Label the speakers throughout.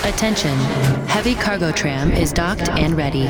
Speaker 1: Attention, heavy cargo tram is docked and ready.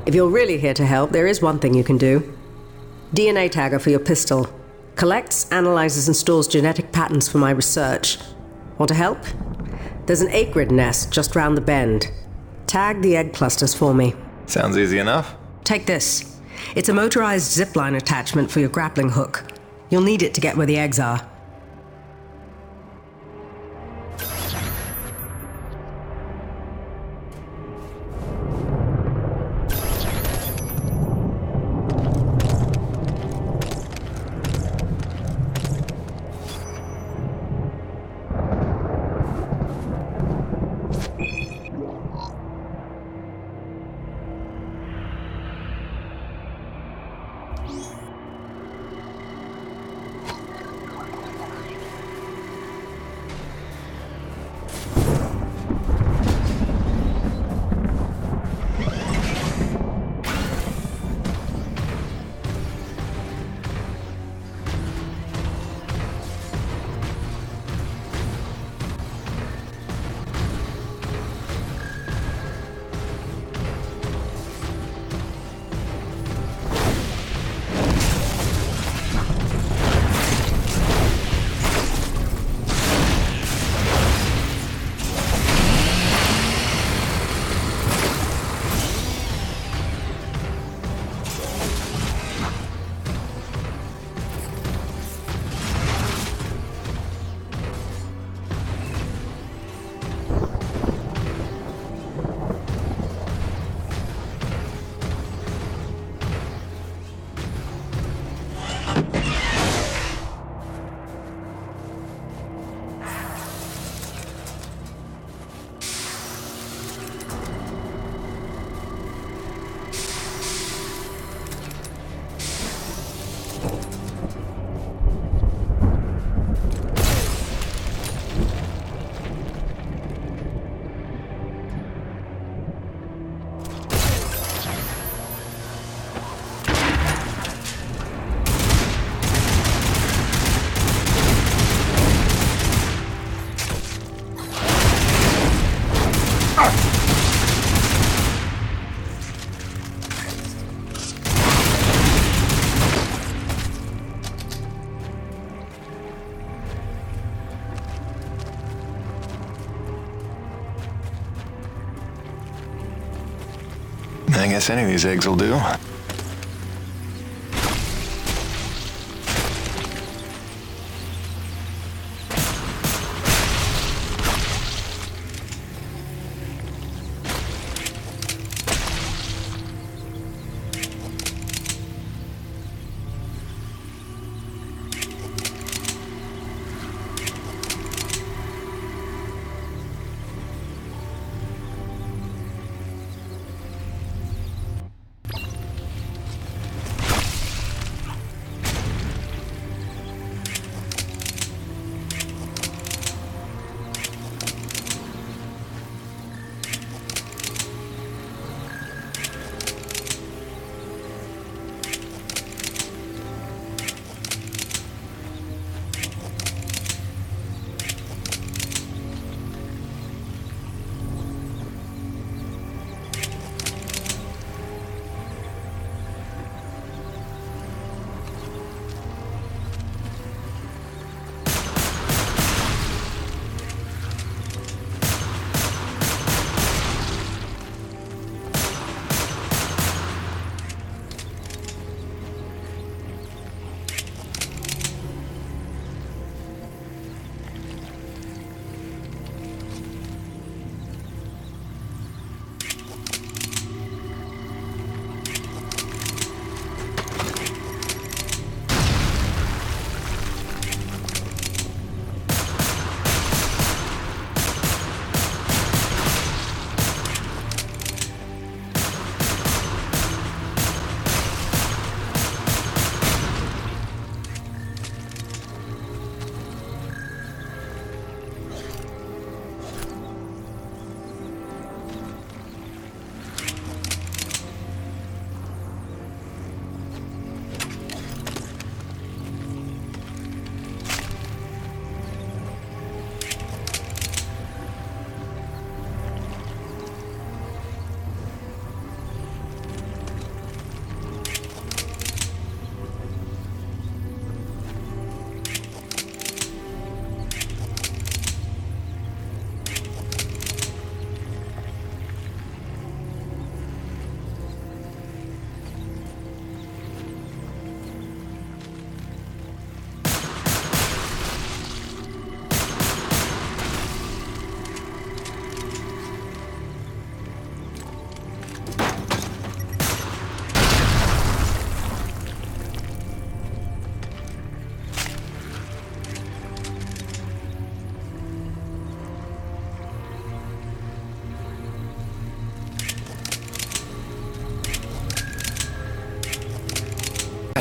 Speaker 2: If you're really here to help, there is one thing you can do. DNA tagger for your pistol. Collects, analyzes and stores genetic patterns for my research. Want to help? There's an egg-grid nest just round the bend. Tag the egg clusters for me.
Speaker 3: Sounds easy enough.
Speaker 2: Take this. It's a motorized zipline attachment for your grappling hook. You'll need it to get where the eggs are.
Speaker 3: I guess any of these eggs will do.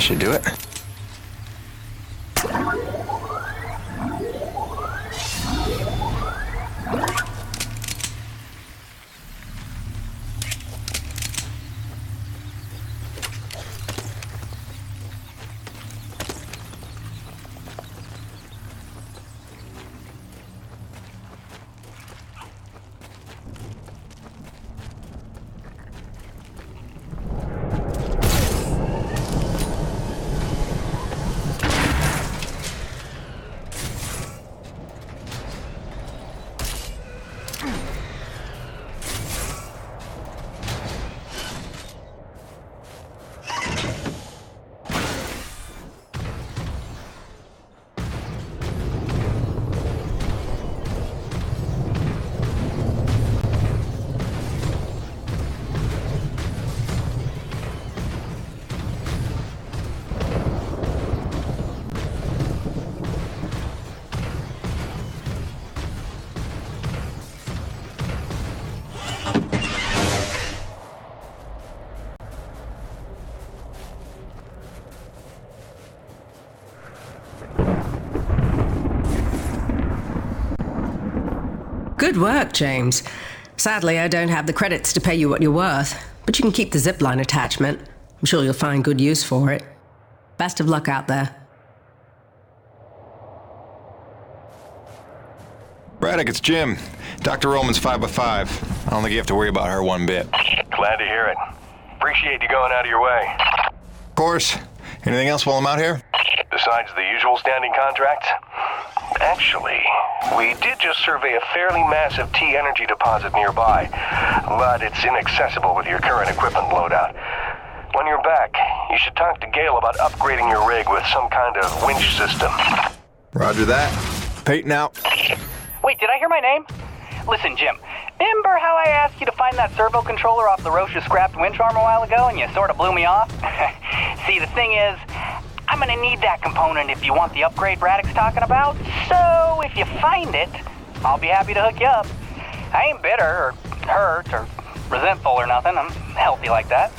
Speaker 3: should do it.
Speaker 2: Good work, James. Sadly, I don't have the credits to pay you what you're worth, but you can keep the zipline attachment. I'm sure you'll find good use for it. Best of luck out there.
Speaker 3: Braddock, it's Jim. Dr. Roman's 5x5. I don't think you have to worry about her one bit.
Speaker 4: Glad to hear it. Appreciate you going out of your way.
Speaker 3: Of course. Anything else while I'm out here?
Speaker 4: Besides the usual standing contracts? Actually, we did just survey a fairly massive T-energy deposit nearby, but it's inaccessible with your current equipment loadout. When you're back, you should talk to Gale about upgrading your rig with some kind of winch system.
Speaker 3: Roger that. Peyton out.
Speaker 5: Wait, did I hear my name? Listen, Jim, remember how I asked you to find that servo controller off the Roche's scrapped winch arm a while ago and you sort of blew me off? See, the thing is, I'm gonna need that component if you want the upgrade Braddock's talking about, so if you find it, I'll be happy to hook you up. I ain't bitter or hurt or resentful or nothing. I'm healthy like that.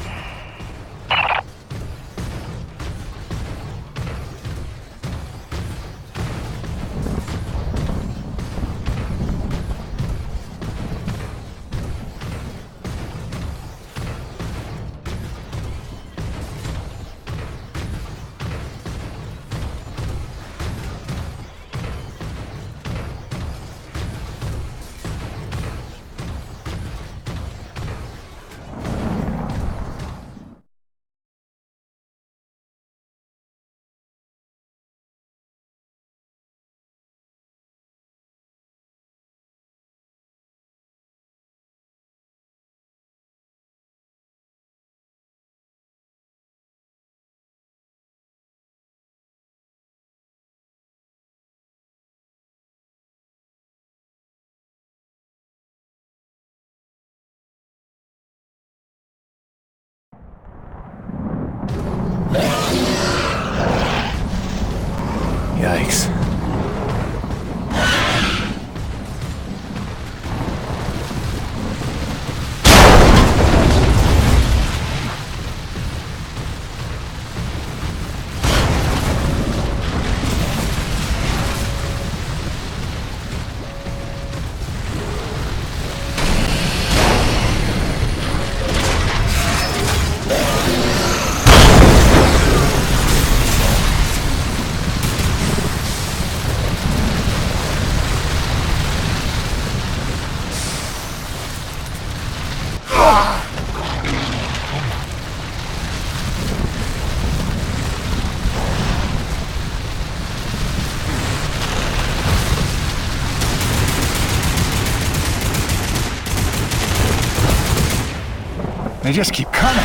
Speaker 3: Yikes.
Speaker 6: They just keep coming.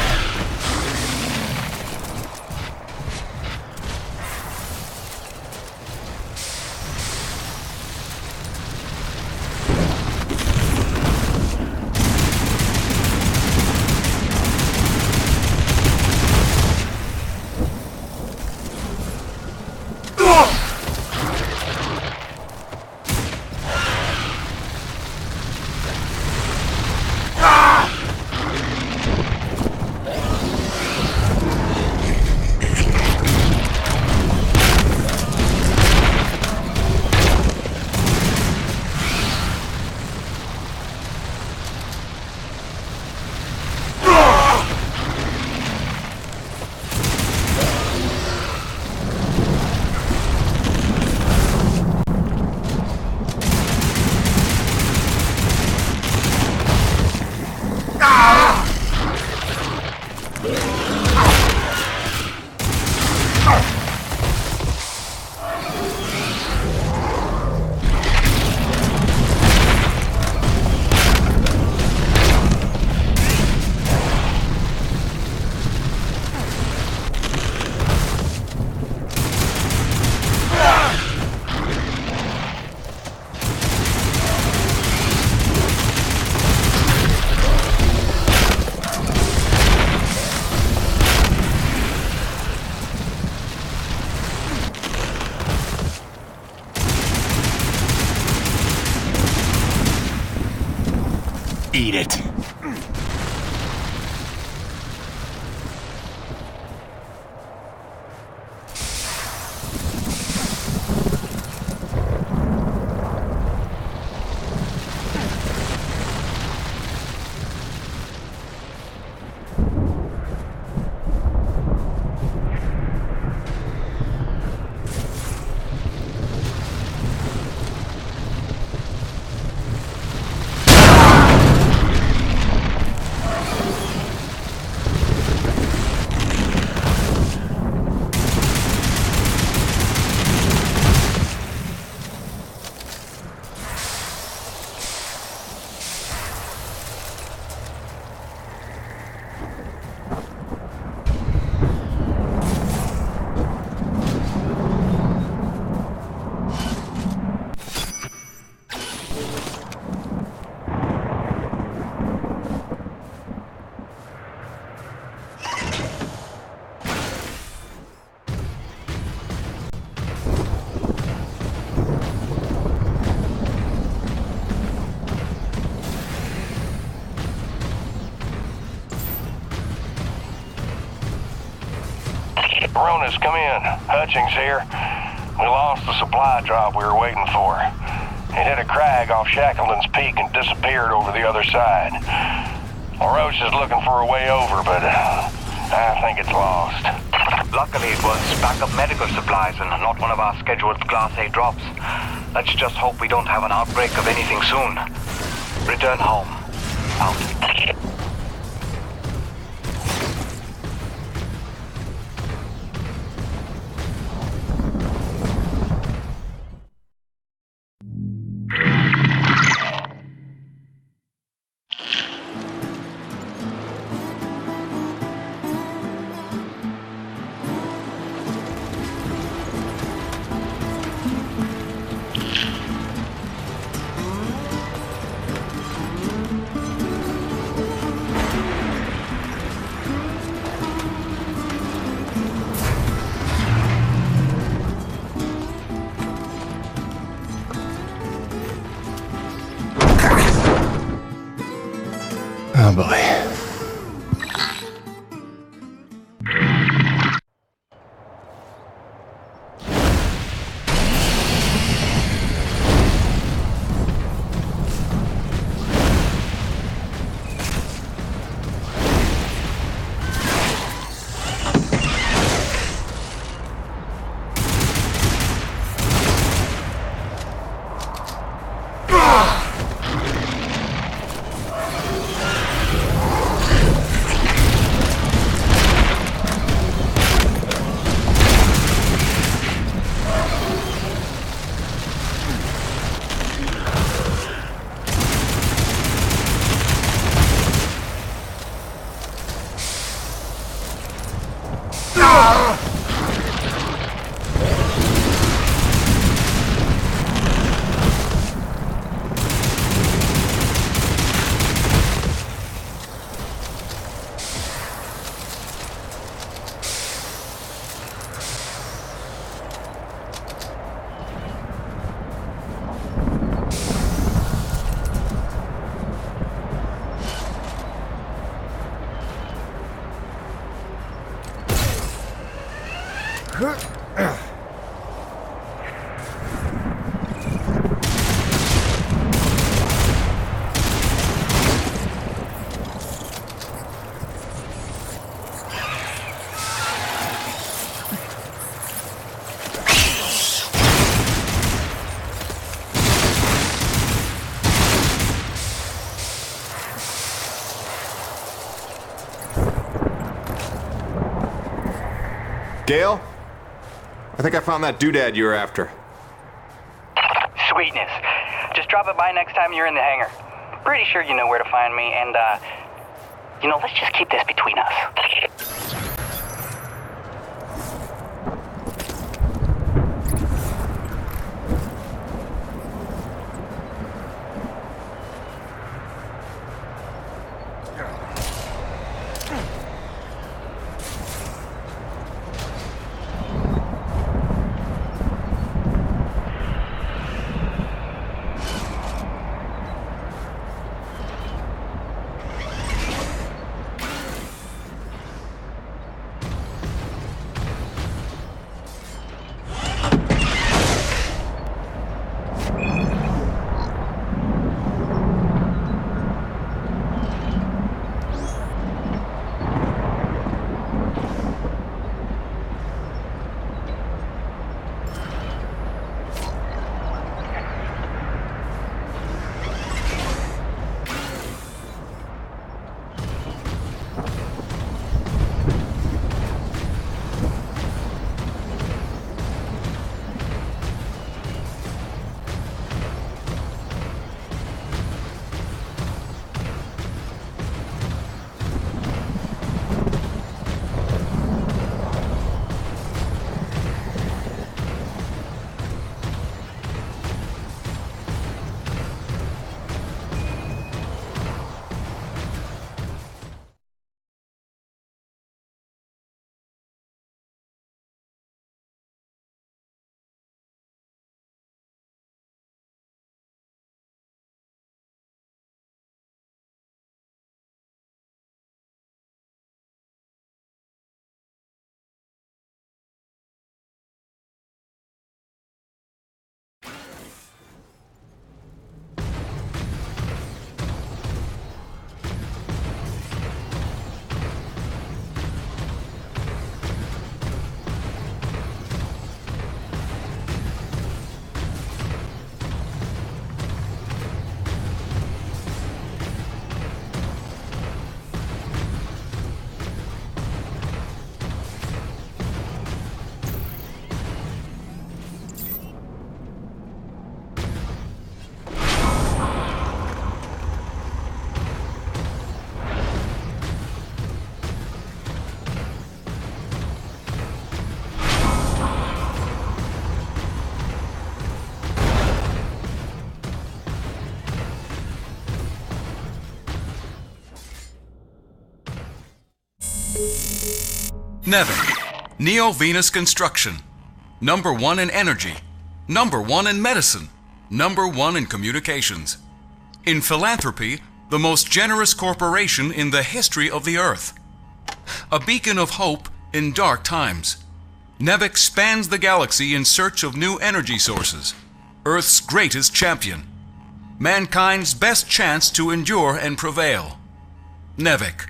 Speaker 6: Eat it.
Speaker 4: Ronas, come in. Hutchings here. We lost the supply drop we were waiting for. It hit a crag off Shackleton's Peak and disappeared over the other side. LaRoche is looking for a way over, but I think it's lost.
Speaker 7: Luckily, it was backup medical supplies and not one of our scheduled Class A drops. Let's just hope we don't have an outbreak of anything soon. Return home. Out.
Speaker 6: Oh boy.
Speaker 3: Gale? I think I found that doodad you were after.
Speaker 5: Sweetness. Just drop it by next time you're in the hangar. Pretty sure you know where to find me, and, let's just keep this between us.
Speaker 8: Nevik, Neo-Venus Construction. #1 in energy. #1 in medicine. #1 in communications. In philanthropy, the most generous corporation in the history of the Earth. A beacon of hope in dark times. Nevik spans the galaxy in search of new energy sources. Earth's greatest champion. Mankind's best chance to endure and prevail. Nevik,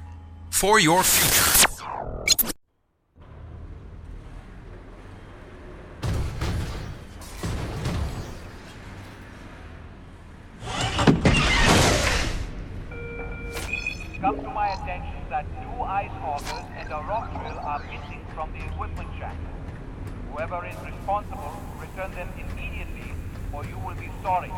Speaker 8: for your future.
Speaker 7: Come to my attention that 2 ice augers and a rock drill are missing from the equipment shack. Whoever is responsible, return them immediately, or you will be sorry.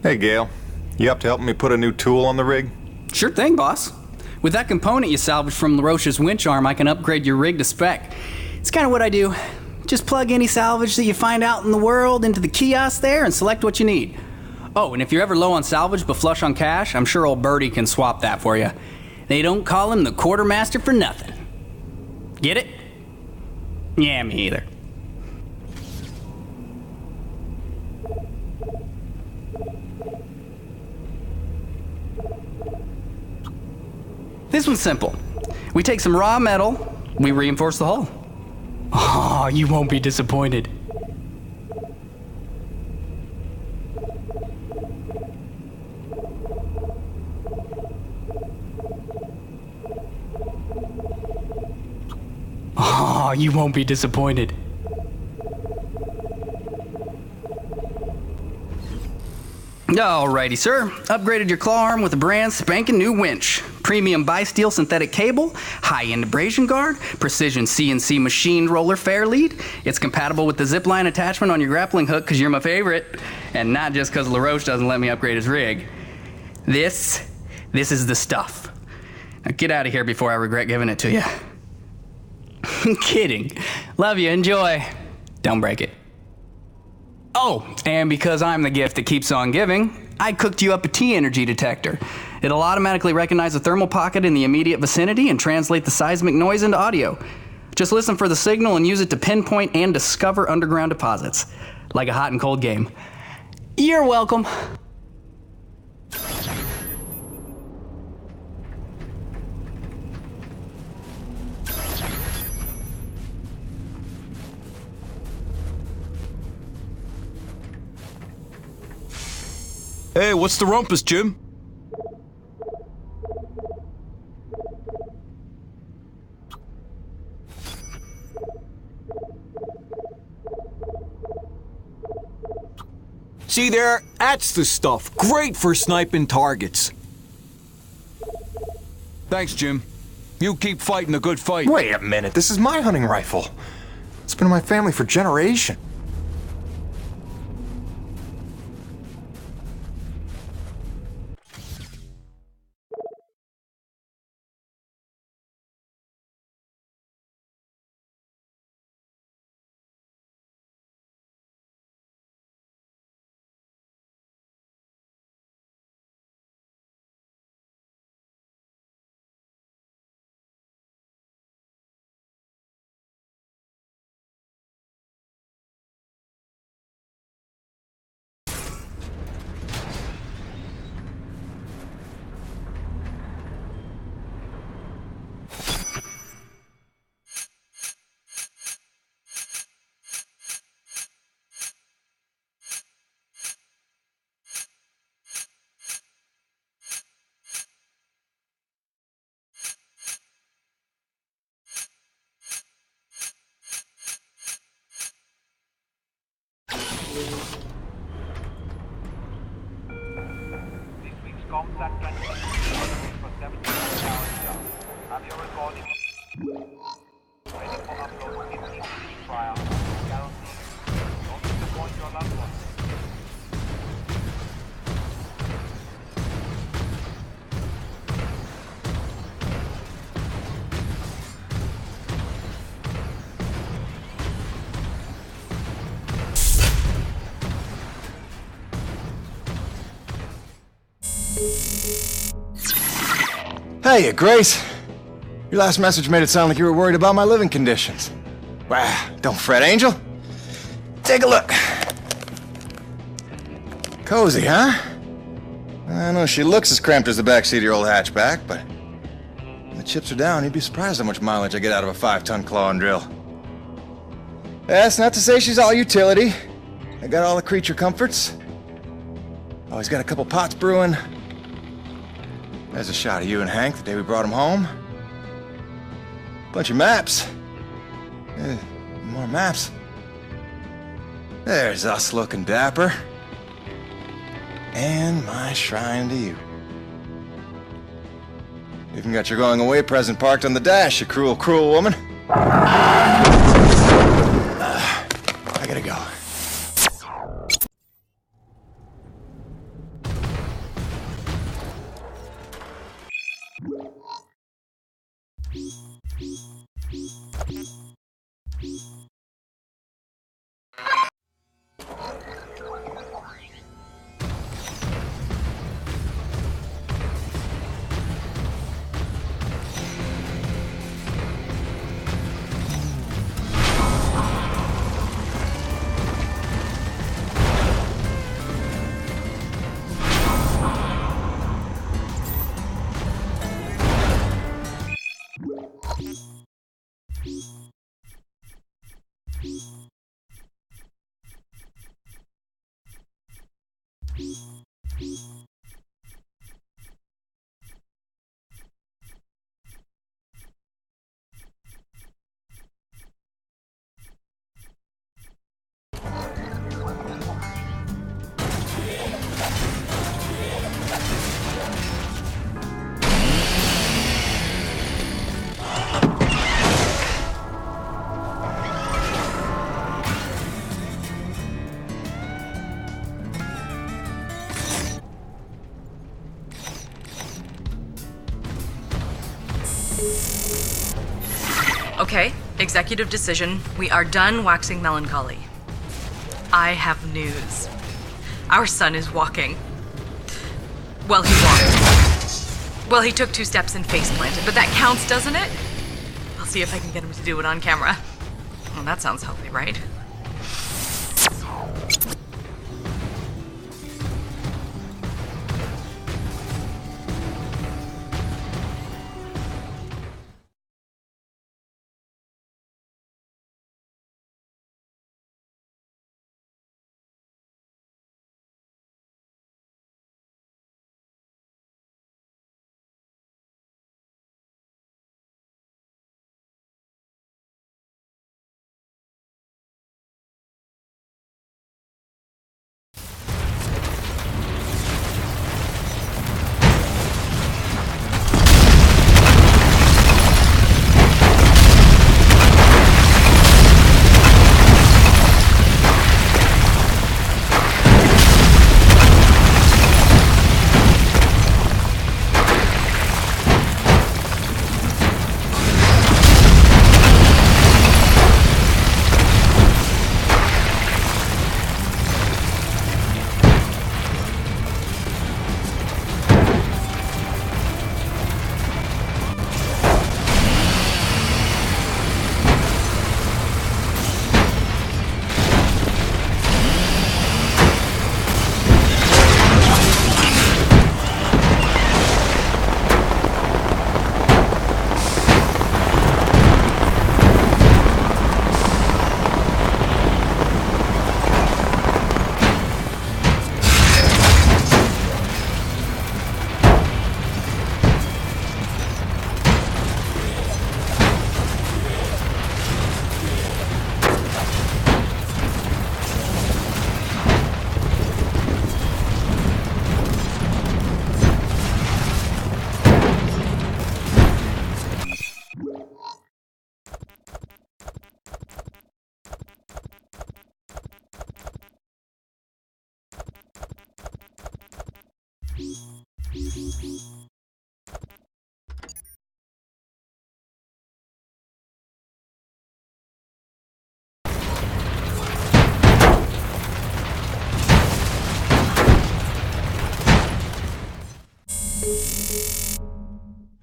Speaker 3: Hey, Gail. You up to helping me put a new tool on the rig?
Speaker 9: Sure thing, boss. With that component you salvaged from LaRoche's winch arm, I can upgrade your rig to spec. It's kind of what I do. Just plug any salvage that you find out in the world into the kiosk there and select what you need. Oh, and if you're ever low on salvage but flush on cash, I'm sure old Birdie can swap that for you. They don't call him the quartermaster for nothing. Get it? Yeah, me either. This one's simple. We take some raw metal, we reinforce the hull. Oh, you won't be disappointed. Oh, you won't be disappointed. Alrighty, sir. Upgraded your claw arm with a brand spanking new winch. Premium bi-steel synthetic cable, high-end abrasion guard, precision CNC machined roller fair lead. It's compatible with the zipline attachment on your grappling hook because you're my favorite. And not just because LaRoche doesn't let me upgrade his rig. This is the stuff. Now get out of here before I regret giving it to you. Kidding. Love you, enjoy. Don't break it. Oh, and because I'm the gift that keeps on giving, I cooked you up a T-energy detector. It'll automatically recognize a thermal pocket in the immediate vicinity and translate the seismic noise into audio. Just listen for the signal and use it to pinpoint and discover underground deposits. Like a hot and cold game. You're welcome.
Speaker 10: Hey, what's the rumpus, Jim? See there? That's the stuff. Great for sniping targets. Thanks, Jim. You keep fighting a good fight.
Speaker 6: Wait a minute, this is my hunting rifle. It's been in my family for generations.
Speaker 7: recording. Ready for upload 15 minutes prior. Guarantee. Don't disappoint your loved ones.
Speaker 6: Hey, Grace. Your last message made it sound like you were worried about my living conditions. Wow, don't fret, Angel. Take a look. Cozy, huh? I know she looks as cramped as the backseat of your old hatchback, but when the chips are down, you'd be surprised how much mileage I get out of a 5-ton claw and drill. That's not to say she's all utility. I got all the creature comforts. Always got a couple pots brewing. There's a shot of you and Hank the day we brought him home. Bunch of maps. More maps. There's us looking dapper. And my shrine to you. Even got your going away present parked on the dash, you cruel, cruel woman. I gotta go.
Speaker 11: Okay, executive decision. We are done waxing melancholy. I have news. Our son is walking. Well, he walked. Well, he took 2 steps and face planted, but that counts, doesn't it? I'll see if I can get him to do it on camera. Well, that sounds healthy, right?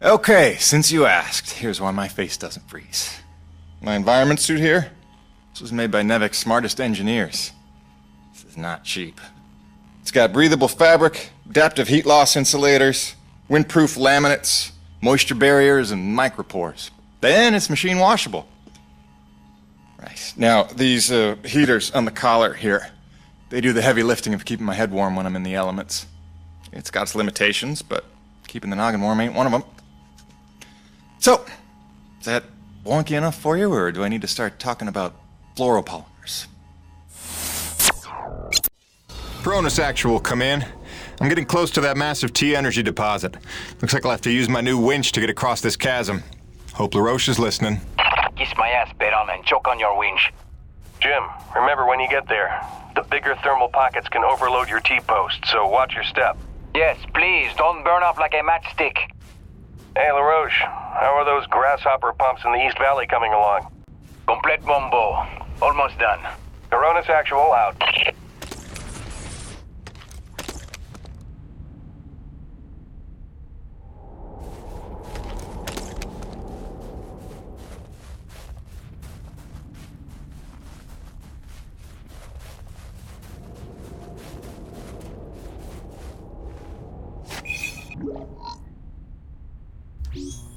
Speaker 6: Okay, since you asked, here's why my face doesn't freeze. My environment suit here, this was made by Nevek's smartest engineers. This is not cheap. It's got breathable fabric, adaptive heat loss insulators, windproof laminates, moisture barriers, and micropores. Then it's machine washable. Right. Now, these heaters on the collar here, they do the heavy lifting of keeping my head warm when I'm in the elements. It's got its limitations, but keeping the noggin warm ain't one of them. So, is that wonky enough for you, or do I need to start talking about fluoropolymers?
Speaker 3: Cronus Actual, come in. I'm getting close to that massive T-energy deposit. Looks like I'll have to use my new winch to get across this chasm. Hope LaRoche is listening.
Speaker 7: Kiss my ass, Baron, and choke on your winch.
Speaker 4: Jim, remember when you get there, the bigger thermal pockets can overload your T-post, so watch your step.
Speaker 7: Yes, please, don't burn up like a matchstick.
Speaker 4: Hey, LaRoche, how are those grasshopper pumps in the East Valley coming along?
Speaker 7: Complete bombo. Almost done.
Speaker 4: Cronus Actual out.
Speaker 6: Yeah.